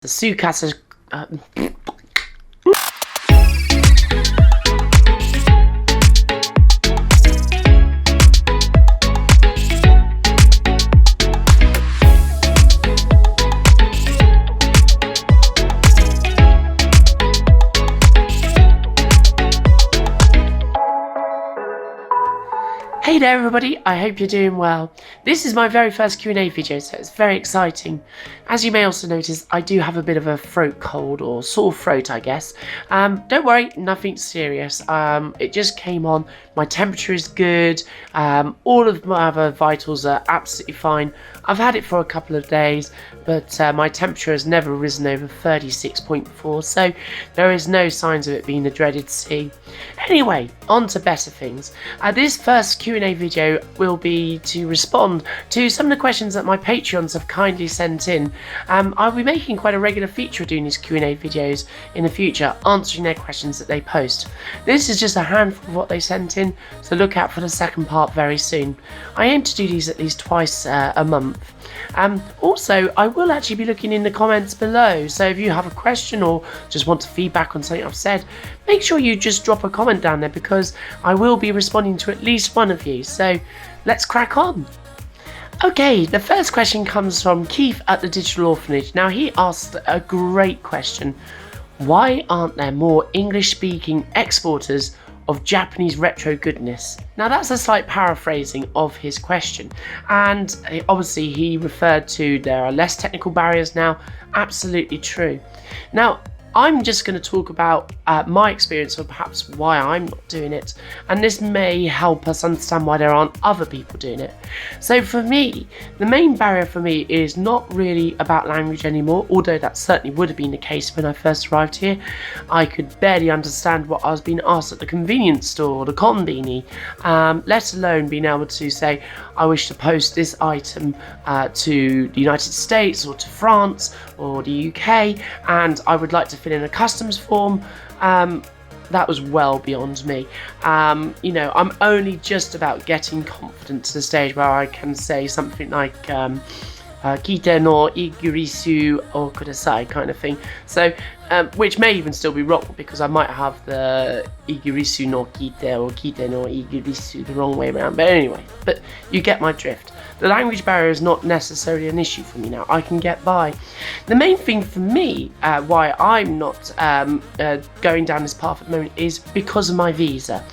The Tsukasa. Hey there everybody, I hope you're doing well. This is my very first Q&A video, so it's very exciting. As you may also notice, I do have a bit of a throat cold, or sore throat I guess. Don't worry, nothing serious. It just came on, my temperature is good, all of my other vitals are absolutely fine. I've had it for a couple of days, but my temperature has never risen over 36.4, so there is no signs of it being the dreaded C. Anyway, on to better things. This first Q&A video will be to respond to some of the questions that my Patreons have kindly sent in. I'll be making quite a regular feature of doing these Q&A videos in the future, answering their questions that they post. This is just a handful of what they sent in, so look out for the second part very soon. I aim to do these at least twice a month. Also, I will actually be looking in the comments below, so if you have a question or just want to feedback on something I've said, make sure you just drop a comment down there, because I will be responding to at least one of you, so let's crack on. Okay, the first question comes from Keith at the Digital Orphanage. Now, he asked a great question. Why aren't there more English-speaking exporters of Japanese retro goodness? Now, that's a slight paraphrasing of his question, and obviously he referred to there are less technical barriers now. Absolutely true. Now, I'm just going to talk about my experience, or perhaps why I'm not doing it, and this may help us understand why there aren't other people doing it. So for me, the main barrier for me is not really about language anymore, although that certainly would have been the case when I first arrived here. I could barely understand what I was being asked at the convenience store or the konbini, let alone being able to say, I wish to post this item to the United States or to France or the UK, and I would like to fill in a customs form. That was well beyond me. You know, I'm only just about getting confident to the stage where I can say something like Kite no igirisu o kudasai kind of thing. So, which may even still be wrong, because I might have the igirisu no kite or kite no igirisu the wrong way around. But anyway, but you get my drift. The language barrier is not necessarily an issue for me now. I can get by. The main thing for me, why I'm not going down this path at the moment, is because of my visa.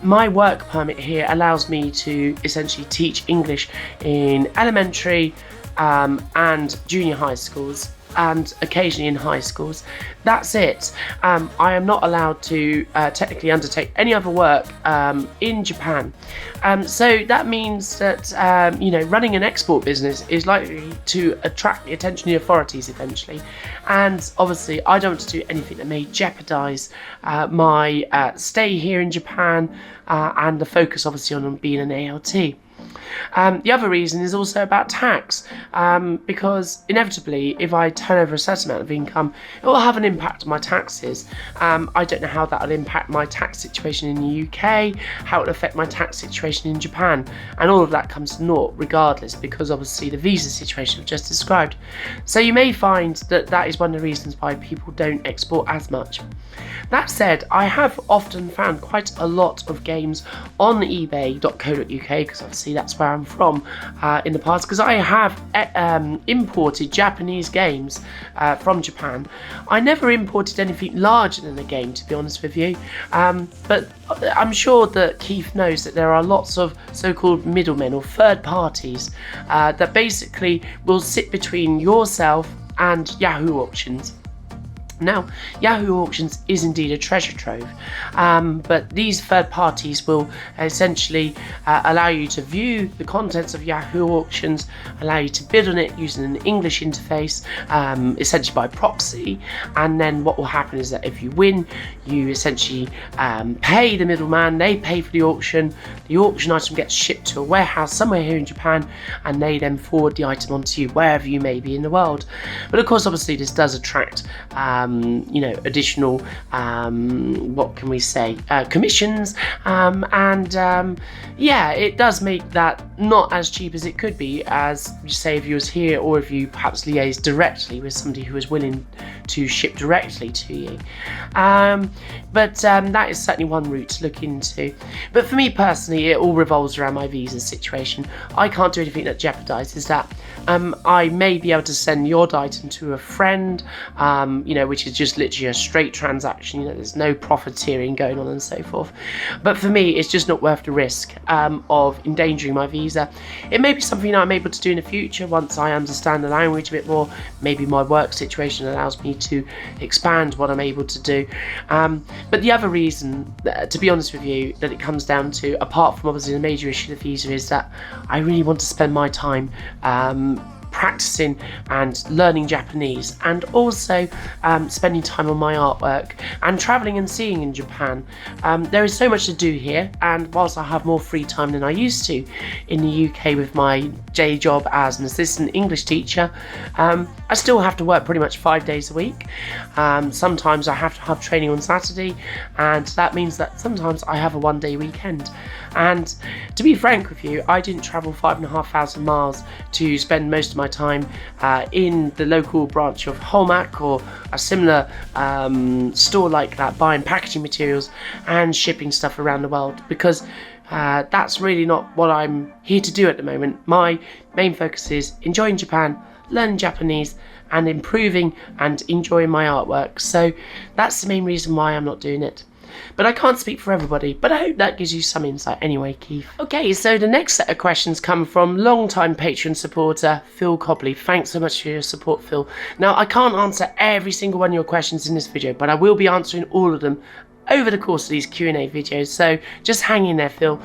My work permit here allows me to essentially teach English in elementary and junior high schools, and occasionally in high schools. That's it. I am not allowed to technically undertake any other work in Japan. So that means that you know, running an export business is likely to attract the attention of the authorities eventually, and obviously I don't want to do anything that may jeopardize my stay here in Japan, and the focus obviously on being an ALT. The other reason is also about tax, because inevitably if I turn over a certain amount of income, it will have an impact on my taxes. I don't know how that will impact my tax situation in the UK, how it will affect my tax situation in Japan, and all of that comes to naught regardless, because obviously the visa situation I've just described. So you may find that that is one of the reasons why people don't export as much. That said, I have often found quite a lot of games on ebay.co.uk, because obviously that's where I'm from, in the past, because I have imported Japanese games from Japan. I never imported anything larger than a game, to be honest with you, but I'm sure that Keith knows that there are lots of so-called middlemen or third parties that basically will sit between yourself and Yahoo auctions. Now, Yahoo Auctions is indeed a treasure trove, but these third parties will essentially allow you to view the contents of Yahoo Auctions, allow you to bid on it using an English interface, essentially by proxy, and then what will happen is that if you win, you essentially pay the middleman, they pay for the auction item gets shipped to a warehouse somewhere here in Japan, and they then forward the item onto you wherever you may be in the world. But of course, obviously this does attract additional, what can we say, commissions, it does make that not as cheap as it could be, as say if you was here, or if you perhaps liaise directly with somebody who is willing to ship directly to you. But that is certainly one route to look into. But for me personally, it all revolves around my visa situation. I can't do anything that jeopardizes that. I may be able to send your item to a friend, which is just literally a straight transaction. There's no profiteering going on and so forth. But for me, it's just not worth the risk of endangering my visa. It may be something I'm able to do in the future once I understand the language a bit more. Maybe my work situation allows me to expand what I'm able to do. But the other reason, to be honest with you, that it comes down to, apart from obviously the major issue of the visa, is that I really want to spend my time practicing and learning Japanese, and also spending time on my artwork and traveling and seeing in Japan. There is so much to do here, and whilst I have more free time than I used to in the UK with my day job as an assistant English teacher, I still have to work pretty much 5 days a week. Sometimes I have to have training on Saturday, and that means that sometimes I have a one-day weekend. And to be frank with you, I didn't travel 5,500 miles to spend most of my time in the local branch of Hallmark or a similar store like that, buying packaging materials and shipping stuff around the world, because that's really not what I'm here to do at the moment. My main focus is enjoying Japan, learning Japanese, and improving and enjoying my artwork. So that's the main reason why I'm not doing it. But I can't speak for everybody, but I hope that gives you some insight anyway, Keith. Okay, so the next set of questions come from long-time Patreon supporter Phil Cobley. Thanks so much for your support, Phil. Now, I can't answer every single one of your questions in this video, but I will be answering all of them over the course of these Q&A videos, so just hang in there, Phil.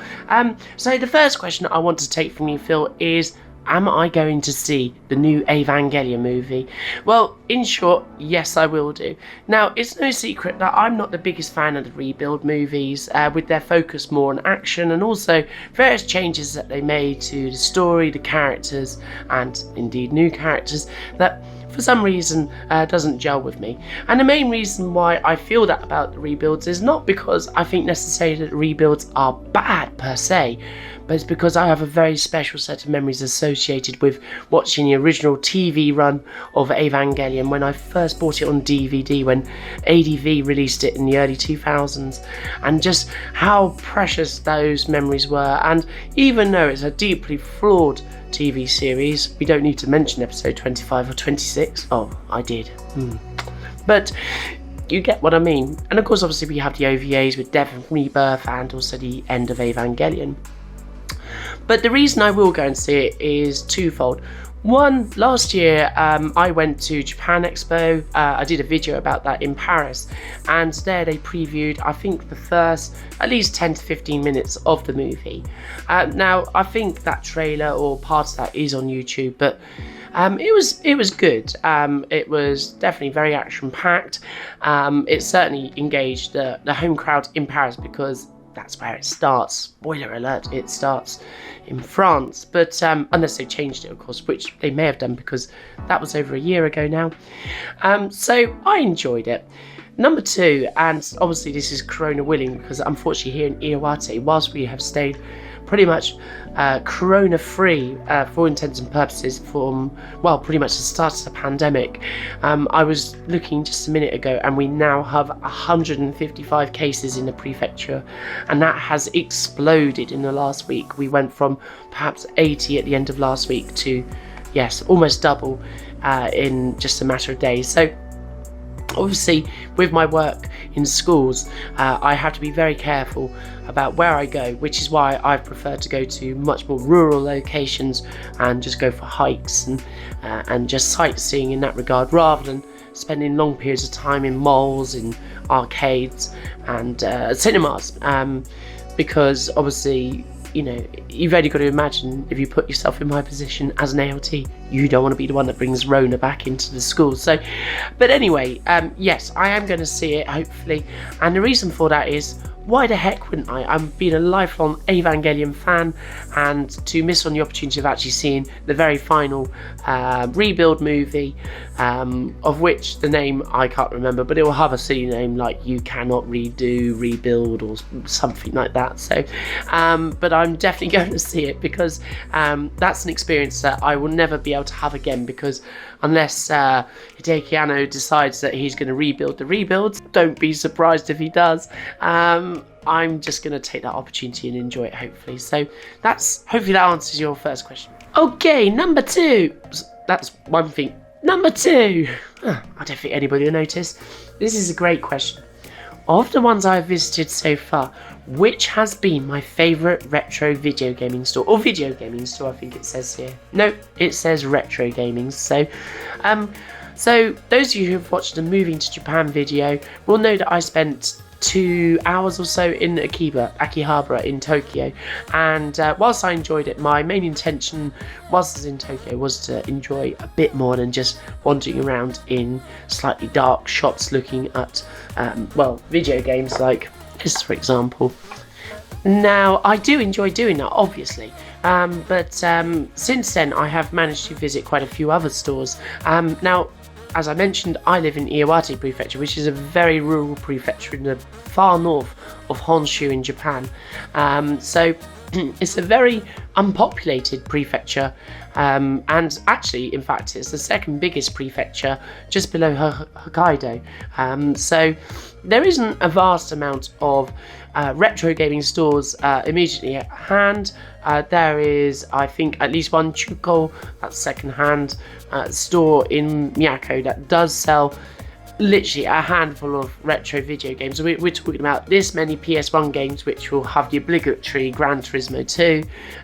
So the first question I want to take from you, Phil, is, am I going to see the new Evangelion movie? Well, in short, yes, I will do. Now, it's no secret that I'm not the biggest fan of the rebuild movies, with their focus more on action and also various changes that they made to the story, the characters, and indeed new characters that for some reason doesn't gel with me. And the main reason why I feel that about the rebuilds is not because I think necessarily that the rebuilds are bad per se, but it's because I have a very special set of memories associated with watching the original TV run of Evangelion when I first bought it on DVD when ADV released it in the early 2000s, and just how precious those memories were. And even though it's a deeply flawed TV series, we don't need to mention episode 25 or 26. Oh, I did. But you get what I mean. And of course, obviously, we have the OVAs with Death and Rebirth and also the end of Evangelion. But the reason I will go and see it is twofold. One, last year I went to Japan Expo. I did a video about that in Paris, and there they previewed, I think, the first at least 10 to 15 minutes of the movie. Now, I think that trailer or part of that is on YouTube, but it was good. It was definitely very action-packed. It certainly engaged the home crowd in Paris, because that's where it starts. Spoiler alert, it starts in France, but unless they changed it, of course, which they may have done, because that was over a year ago now. So I enjoyed it. Number two, and obviously this is Corona willing, because unfortunately here in Iwate, whilst we have stayed pretty much Corona free for intents and purposes from, well, pretty much the start of the pandemic. I was looking just a minute ago, and we now have 155 cases in the prefecture, and that has exploded in the last week. We went from perhaps 80 at the end of last week to, yes, almost double in just a matter of days. So obviously, with my work in schools, I have to be very careful about where I go, which is why I prefer to go to much more rural locations and just go for hikes and just sightseeing in that regard, rather than spending long periods of time in malls, in arcades and cinemas, because obviously, you know, you've only got to imagine, if you put yourself in my position as an ALT, you don't want to be the one that brings Rona back into the school. So, but anyway, yes, I am going to see it, hopefully. And the reason for that is, why the heck wouldn't I? I've been a lifelong Evangelion fan, and to miss on the opportunity of actually seeing the very final rebuild movie, of which the name I can't remember, but it will have a silly name like You Cannot Redo, Rebuild, or something like that. So, but I'm definitely going to see it, because that's an experience that I will never be able to have again, because unless Hideki Anno decides that he's going to rebuild the rebuilds, don't be surprised if he does. I'm just going to take that opportunity and enjoy it, hopefully. So hopefully that answers your first question. Okay, number 2. That's one thing. Number 2. I don't think anybody will notice. This is a great question. Of the ones I've visited so far, which has been my favourite retro video gaming store? Or video gaming store, I think it says here. No, it says retro gaming. So those of you who have watched the Moving to Japan video will know that I spent 2 hours or so in Akihabara in Tokyo, and whilst I enjoyed it, my main intention whilst I was in Tokyo was to enjoy a bit more than just wandering around in slightly dark shops looking at video games like this, for example. Now, I do enjoy doing that, obviously, but since then I have managed to visit quite a few other stores. Now, as I mentioned, I live in Iwate Prefecture, which is a very rural prefecture in the far north of Honshu in Japan. So it's a very unpopulated prefecture, and actually, in fact, it's the second biggest prefecture just below Hokkaido. So there isn't a vast amount of retro gaming stores immediately at hand. There is, I think, at least one Chuko, that's second-hand store in Miyako that does sell literally a handful of retro video games. We're talking about this many PS1 games, which will have the obligatory Gran Turismo 2,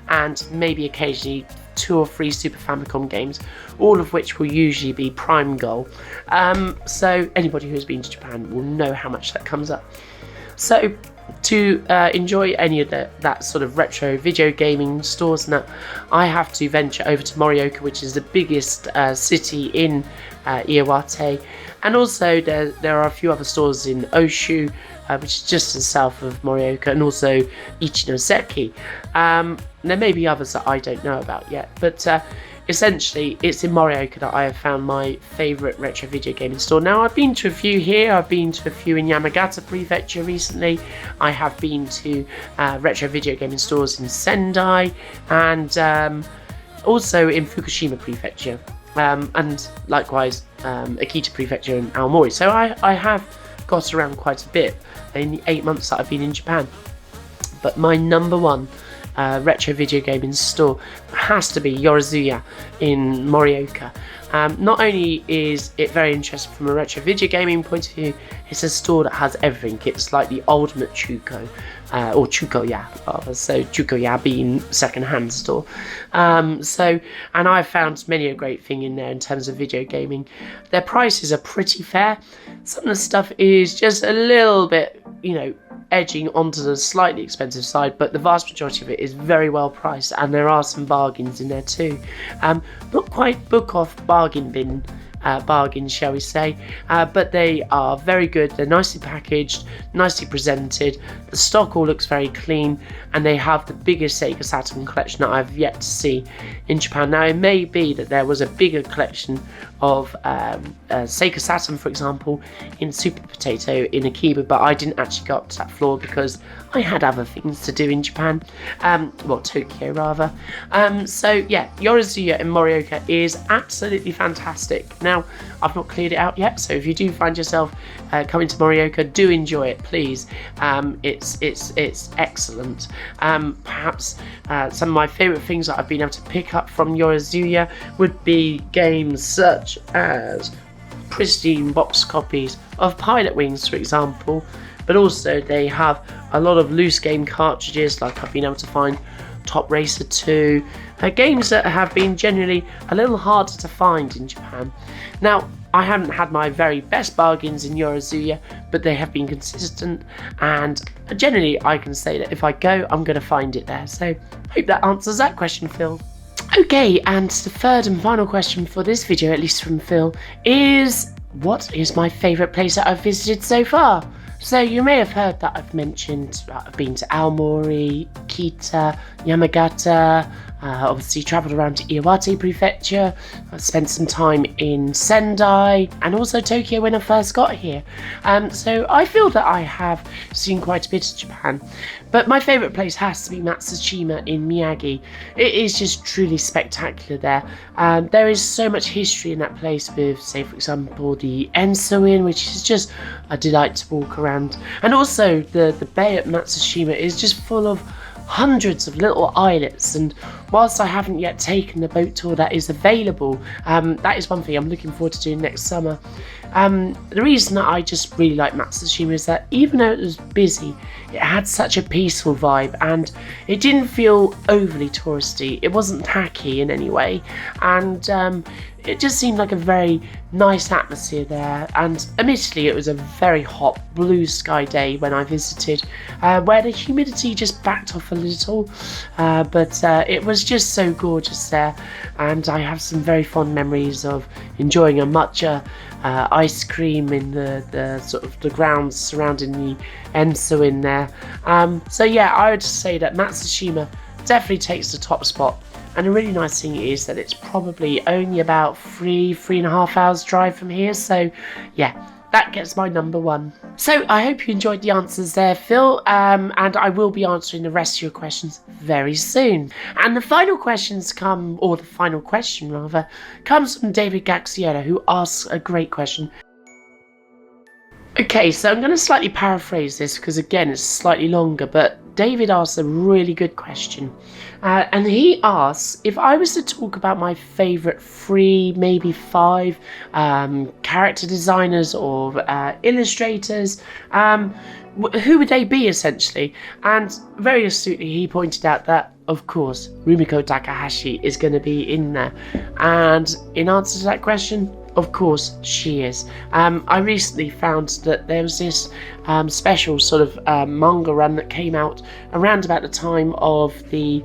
and maybe occasionally 2 or 3 Super Famicom games, all of which will usually be Prime Goal. So anybody who has been to Japan will know how much that comes up. So to enjoy any of that sort of retro video gaming stores, and that, I have to venture over to Morioka, which is the biggest city in Iwate, and also there are a few other stores in Oshu, which is just to the south of Morioka, and also Ichinoseki. There may be others that I don't know about yet, but essentially it's in Morioka that I have found my favourite retro video gaming store. Now, I've been to a few here, I've been to a few in Yamagata Prefecture recently, I have been to retro video gaming stores in Sendai, and also in Fukushima Prefecture, and likewise Akita Prefecture and Aomori. So I have got around quite a bit in the 8 months that I've been in Japan. But my number one retro video gaming store has to be Yorizuya in Morioka. Not only is it very interesting from a retro video gaming point of view, it's a store that has everything. It's like the ultimate Chuko, or Chukoya rather, so Chukoya being second-hand store. And I've found many a great thing in there in terms of video gaming. Their prices are pretty fair. Some of the stuff is just a little bit, edging onto the slightly expensive side, but the vast majority of it is very well priced, and there are some bargains in there too. Not quite book off bargain bin bargains, shall we say, but they are very good. They're nicely packaged, nicely presented, the stock all looks very clean, and they have the biggest Sega Saturn collection that I've yet to see in Japan. Now, it may be that there was a bigger collection of Sega Saturn, for example, in Super Potato in Akiba, but I didn't actually go up to that floor because I had other things to do in Japan, Tokyo rather. So yeah, Yorizuya in Morioka is absolutely fantastic. Now, I've not cleared it out yet, so if you do find yourself coming to Morioka, do enjoy it, please. It's excellent. Perhaps some of my favourite things that I've been able to pick up from Yorizuya would be games such as pristine box copies of Pilot Wings, for example, but also they have a lot of loose game cartridges, like I've been able to find Top Racer 2, games that have been generally a little harder to find in Japan. Now, I haven't had my very best bargains in Yorizuya, but they have been consistent, and generally I can say that if I go, I'm going to find it there. So, hope that answers that question, Phil. Okay, and the third and final question for this video, at least from Phil, is what is my favourite place that I've visited so far? So you may have heard that I've mentioned I've been to Aomori, Kita, Yamagata, obviously travelled around to Iwate Prefecture, I've spent some time in Sendai and also Tokyo when I first got here. So I feel that I have seen quite a bit of Japan, but my favourite place has to be Matsushima in Miyagi. It is just truly spectacular there. There is so much history in that place with, say for example, the Enso-in, which is just a delight to walk around, and also the bay at Matsushima is just full of hundreds of little islets, and whilst I haven't yet taken the boat tour that is available, that is one thing I'm looking forward to doing next summer. The reason that I just really like Matsushima is that even though it was busy, it had such a peaceful vibe and it didn't feel overly touristy. It wasn't tacky in any way, and it just seemed like a very nice atmosphere there. And admittedly it was a very hot blue sky day when I visited, where the humidity just backed off a little, but it was just so gorgeous there, and I have some very fond memories of enjoying a matcha ice cream in the sort of the grounds surrounding the Enso in there. So yeah, I would say that Matsushima definitely takes the top spot. And a really nice thing is that it's probably only about 3.5 hours drive from here, so yeah, that gets my number one. So I hope you enjoyed the answers there, Phil, and I will be answering the rest of your questions very soon. And the final question comes from David Gaxiera, who asks a great question. Okay, so I'm going to slightly paraphrase this because again it's slightly longer, but David asks a really good question. And he asks, if I was to talk about my favourite 3, maybe 5 character designers or illustrators, who would they be essentially? And very astutely he pointed out that, of course, Rumiko Takahashi is going to be in there. And in answer to that question, of course she is. I recently found that there was this special sort of manga run that came out around about the time of the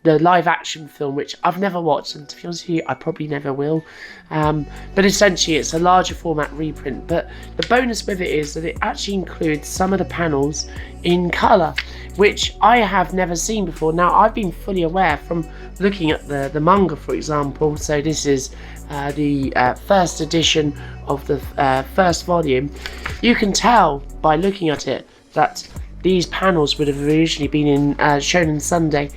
live action film, which I've never watched, and to be honest with you, I probably never will. But essentially it's a larger format reprint, but the bonus with it is that it actually includes some of the panels in colour, which I have never seen before. Now, I've been fully aware from looking at the manga, for example. So this is the first edition of the first volume. You can tell by looking at it that these panels would have originally been in Shonen Sunday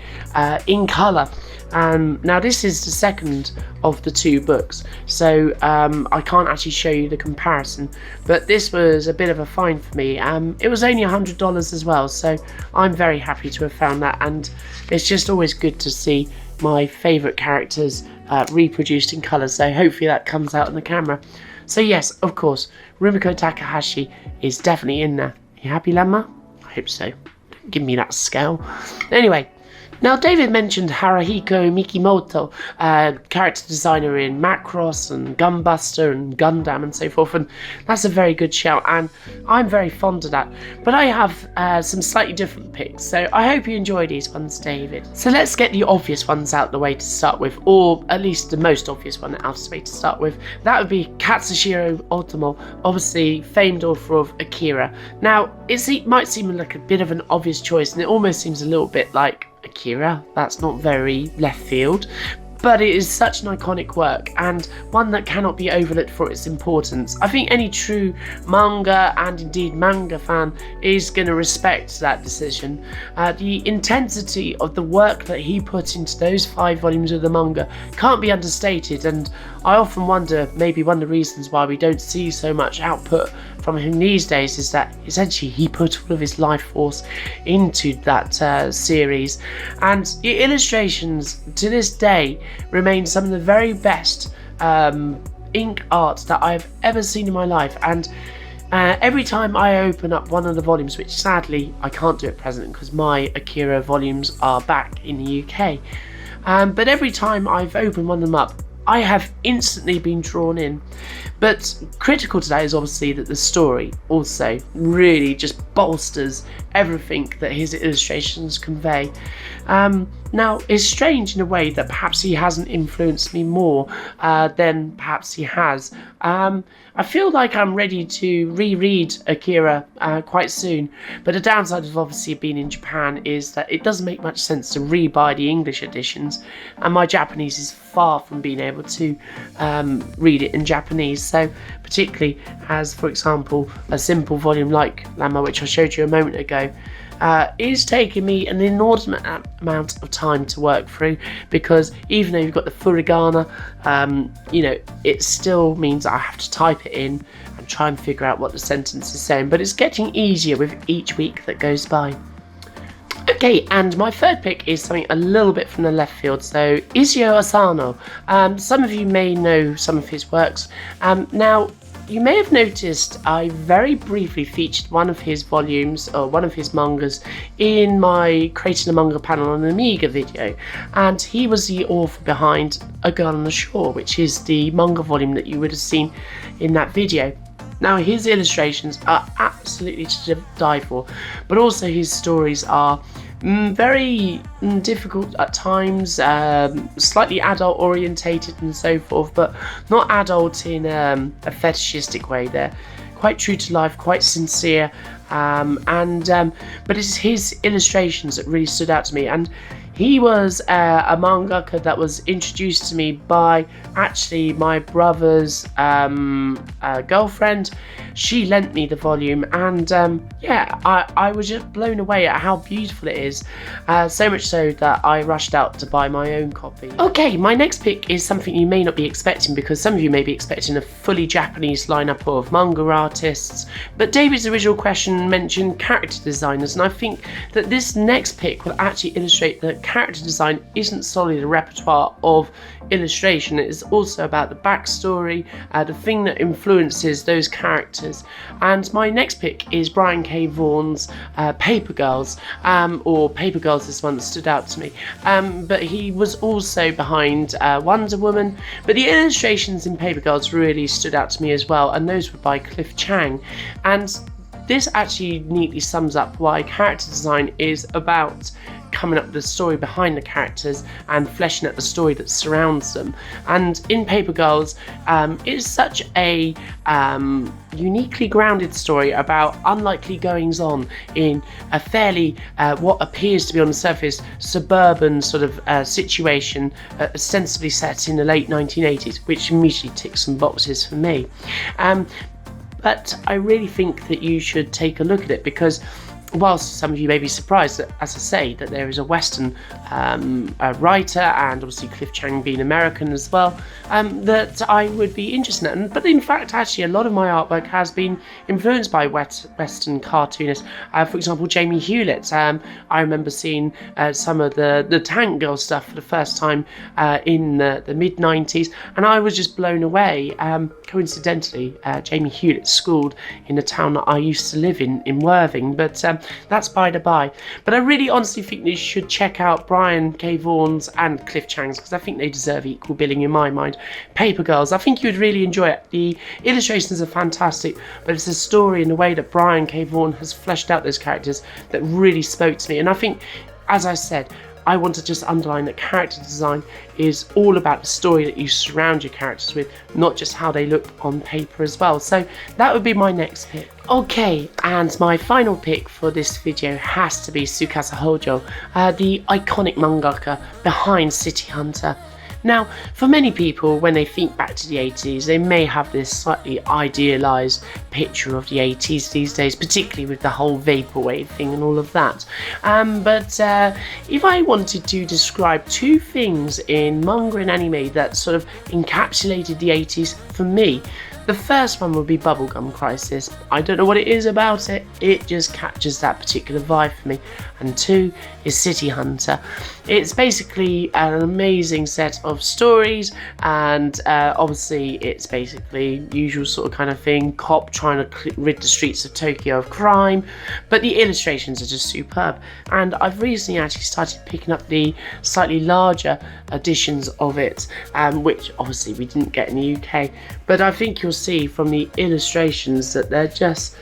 in colour. Now this is the second of the 2 books, so I can't actually show you the comparison, but this was a bit of a find for me. It was only $100 as well, so I'm very happy to have found that, and it's just always good to see my favourite characters reproduced in colour, so hopefully that comes out on the camera. So yes, of course, Rumiko Takahashi is definitely in there. You happy, Lemma? I hope so. Don't give me that scale. Anyway, now David mentioned Haruhiko Mikimoto, character designer in Macross and Gunbuster and Gundam and so forth, and that's a very good shout, and I'm very fond of that. But I have some slightly different picks, so I hope you enjoy these ones, David. So let's get the obvious ones out the way to start with, or at least the most obvious one out the way to start with. That would be Katsushiro Otomo, obviously famed author of Akira. Now, it might seem like a bit of an obvious choice, and it almost seems a little bit like Akira, that's not very left field, but it is such an iconic work and one that cannot be overlooked for its importance. I think any true manga and indeed manga fan is going to respect that decision. The intensity of the work that he put into those 5 volumes of the manga can't be understated, and I often wonder maybe one of the reasons why we don't see so much output from him these days is that essentially he put all of his life force into that series, and the illustrations to this day remain some of the very best ink art that I've ever seen in my life. And every time I open up one of the volumes, which sadly I can't do at present because my Akira volumes are back in the UK, but every time I've opened one of them up, I have instantly been drawn in. But critical to that is obviously that the story also really just bolsters everything that his illustrations convey. Now, it's strange in a way that perhaps he hasn't influenced me more than perhaps he has. I feel like I'm ready to reread Akira quite soon, but the downside of obviously being in Japan is that it doesn't make much sense to re-buy the English editions, and my Japanese is far from being able to read it in Japanese. So particularly as, for example, a simple volume like Lamma, which I showed you a moment ago, is taking me an inordinate amount of time to work through, because even though you've got the furigana, it still means I have to type it in and try and figure out what the sentence is saying, but it's getting easier with each week that goes by. Okay, and my third pick is something a little bit from the left field, so Isio Asano. Some of you may know some of his works. Now, you may have noticed I very briefly featured one of his volumes, or one of his mangas, in my Creating a Manga panel on an Amiga video, and he was the author behind A Girl on the Shore, which is the manga volume that you would have seen in that video. Now, his illustrations are absolutely to die for, but also his stories are very difficult at times, slightly adult orientated and so forth, but not adult in a fetishistic way. They're quite true to life, quite sincere, but it's his illustrations that really stood out to me. And he was a mangaka that was introduced to me by actually my brother's girlfriend. She lent me the volume, and I was just blown away at how beautiful it is, so much so that I rushed out to buy my own copy. Okay, my next pick is something you may not be expecting, because some of you may be expecting a fully Japanese lineup of manga artists, but David's original question mentioned character designers, and I think that this next pick will actually illustrate that character design isn't solely the repertoire of illustration. It is also about the backstory, the thing that influences those characters. And my next pick is Brian K. Vaughan's Paper Girls, or Paper Girls is one that stood out to me, but he was also behind Wonder Woman, but the illustrations in Paper Girls really stood out to me as well, and those were by Chiang. And this actually neatly sums up why character design is about coming up with the story behind the characters and fleshing out the story that surrounds them. And in Paper Girls, it's such a uniquely grounded story about unlikely goings on in a fairly, what appears to be on the surface, suburban sort of situation, ostensibly set in the late 1980s, which immediately ticks some boxes for me. But I really think that you should take a look at it, because whilst some of you may be surprised that, as I say, that there is a Western writer, and obviously Chiang being American as well, that I would be interested in. But in fact, actually, a lot of my artwork has been influenced by Western cartoonists. For example, Jamie Hewlett. I remember seeing some of the Tank Girl stuff for the first time in the mid-90s, and I was just blown away. Coincidentally, Jamie Hewlett schooled in the town that I used to live in Worthing, but that's by the by. But I really honestly think you should check out Brian K. Vaughan's and Chiang's, because I think they deserve equal billing in my mind. Paper Girls, I think you'd really enjoy it. The illustrations are fantastic, but it's the story and the way that Brian K. Vaughan has fleshed out those characters that really spoke to me. And I think, as I said, I want to just underline that character design is all about the story that you surround your characters with, not just how they look on paper as well. So that would be my next pick. Okay, and my final pick for this video has to be Tsukasa Hojo, the iconic mangaka behind City Hunter. Now, for many people, when they think back to the 80s, they may have this slightly idealised picture of the 80s these days, particularly with the whole vaporwave thing and all of that. But if I wanted to describe two things in manga and anime that sort of encapsulated the 80s for me, the first one would be Bubblegum Crisis. I don't know what it is about it, it just captures that particular vibe for me. And two is City Hunter. It's basically an amazing set of stories, and obviously it's basically usual sort of kind of thing, cop trying to rid the streets of Tokyo of crime, but the illustrations are just superb. And I've recently actually started picking up the slightly larger editions of it, which obviously we didn't get in the UK, but I think you'll see from the illustrations that they're just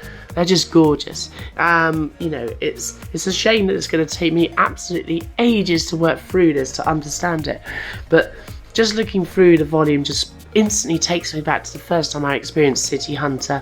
gorgeous. You know, it's a shame that it's going to take me absolutely ages to work through this to understand it, but just looking through the volume just instantly takes me back to the first time I experienced City Hunter.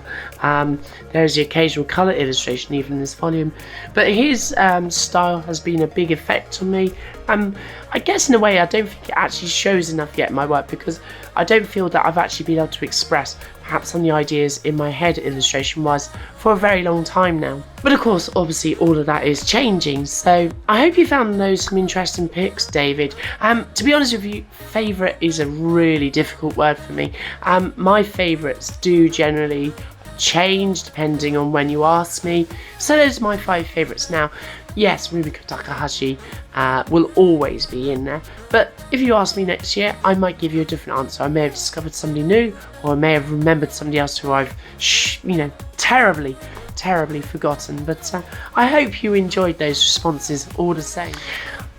There's the occasional colour illustration even in this volume, but his style has been a big effect on me. I guess in a way I don't think it actually shows enough yet in my work, because I don't feel that I've actually been able to express perhaps some of the ideas in my head illustration wise for a very long time now. But of course, obviously all of that is changing, so I hope you found those some interesting picks, David. To be honest with you, favourite is a really difficult word for me. My favourites do generally change depending on when you ask me, so those are my 5 favourites now. Yes, Rumiko Takahashi will always be in there, but if you ask me next year, I might give you a different answer. I may have discovered somebody new, or I may have remembered somebody else who I've, terribly forgotten. But I hope you enjoyed those responses all the same.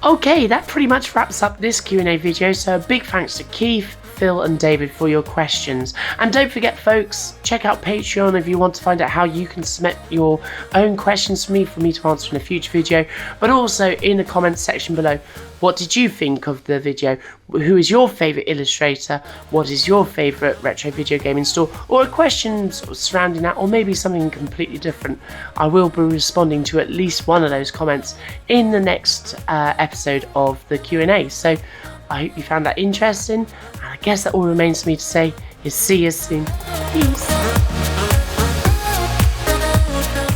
Okay, that pretty much wraps up this Q&A video, so a big thanks to Keith, Phil and David for your questions. And don't forget folks, check out Patreon if you want to find out how you can submit your own questions for me to answer in a future video, but also in the comments section below, what did you think of the video? Who is your favourite illustrator? What is your favourite retro video game install? Or a question sort of surrounding that, or maybe something completely different. I will be responding to at least one of those comments in the next episode of the Q&A. So I hope you found that interesting, and I guess that all remains for me to say is see you soon. Peace.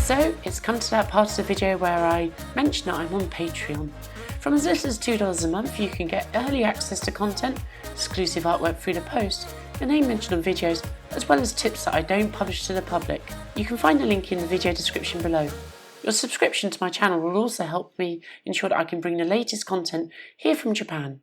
So it's come to that part of the video where I mention that I'm on Patreon. From as little as $2 a month, you can get early access to content, exclusive artwork through the post, your name mentioned on videos, as well as tips that I don't publish to the public. You can find a link in the video description below. Your subscription to my channel will also help me ensure that I can bring the latest content here from Japan.